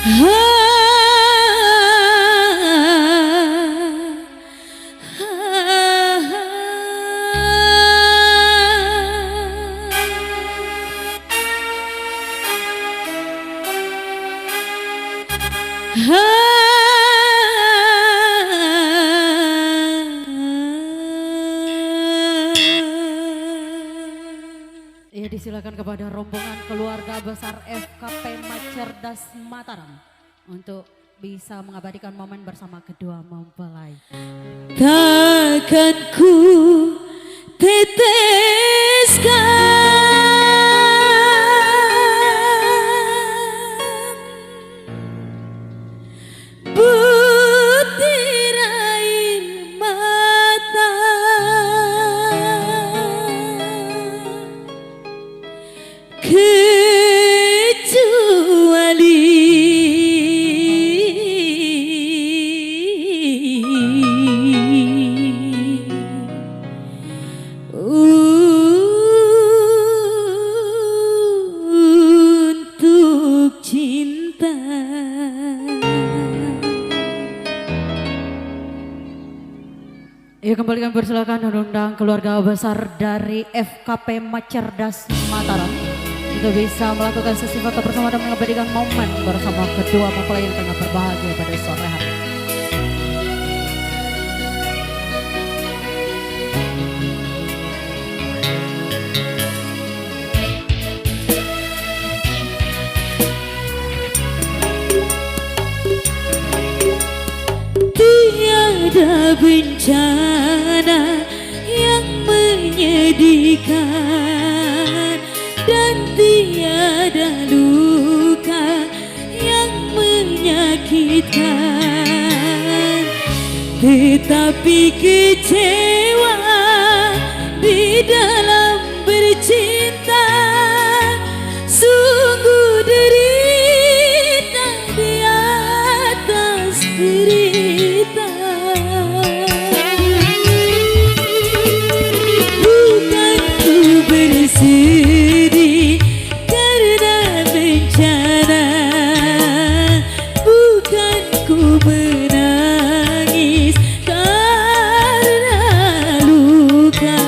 Ya, disilakan kepada rombongan keluarga besar FKP Macerdas Mataram untuk bisa mengabadikan momen bersama kedua mempelai. Takkan ku teteskan butir air mata untuk cinta. Ya, kembalikan persilakan dan undang keluarga besar dari FKP Macerdas Mataram untuk bisa melakukan sesi foto bersama dan mengabadikan momen bersama kedua mempelai yang tengah berbahagia pada sore hari. Tiada bencana yang menyedihkan dan tiada luka yang menyakitkan, tetapi kecewa di dalam bercinta sungguh derita di atas derita. Bukan ku bersedih karena bencana, bukan ku menangis karena luka.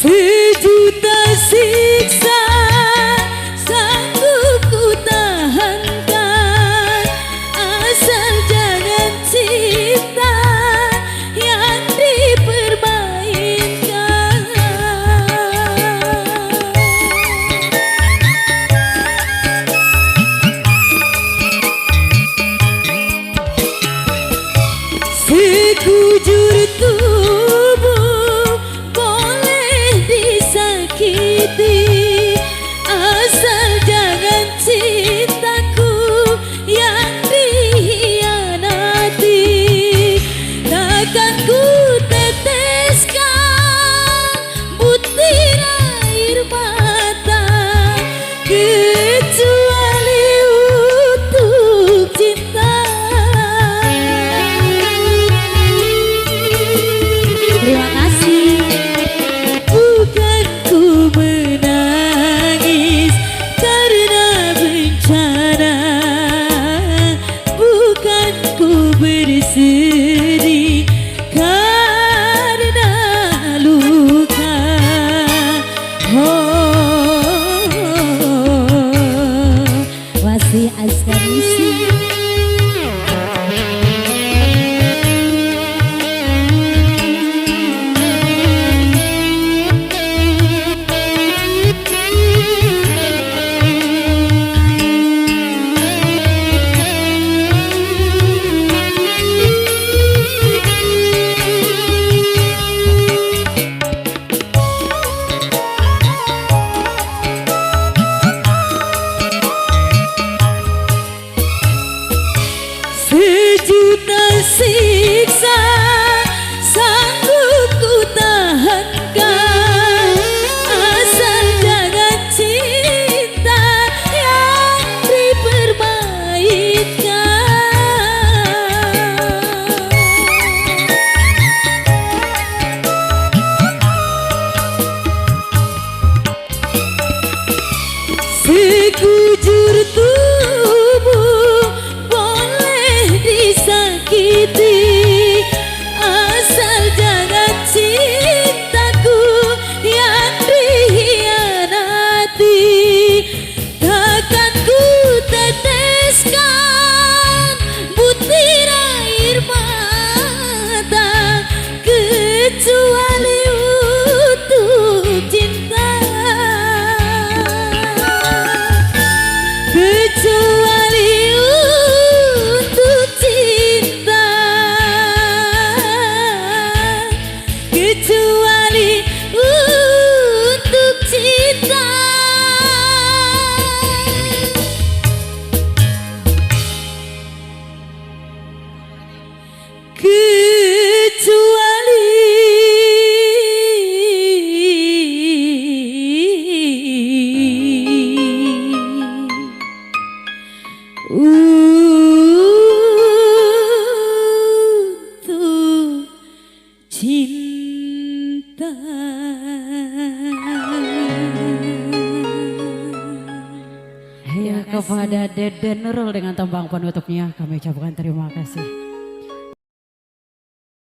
Sejuta siksa sanggup ku tahankan, asal jangan cinta yang dipermainkan. Sekujur tubuh boleh disakiti, asal jangan cintaku yang dihianati. Takkan ku teteskan butir air mata kecuali untuk cinta. Terima kasih. Bukan ku menangis karena bencana, bukan ku bersedih karena luka. Masih Askarisi. tersiksa sanggup ku tahankan asal jangan cinta yang dipermainkan. Sekujur tubuh boleh disakiti asal jangan cintaku yang dikhianati. Takkan ku teteskan butir air mata kecuali untuk cinta, kecuali untuk cinta, kecuali untuk cinta. Kecuali untuk cinta. Ya, kepada Deden Nurul dengan tembang penutupnya kami ucapkan terima kasih.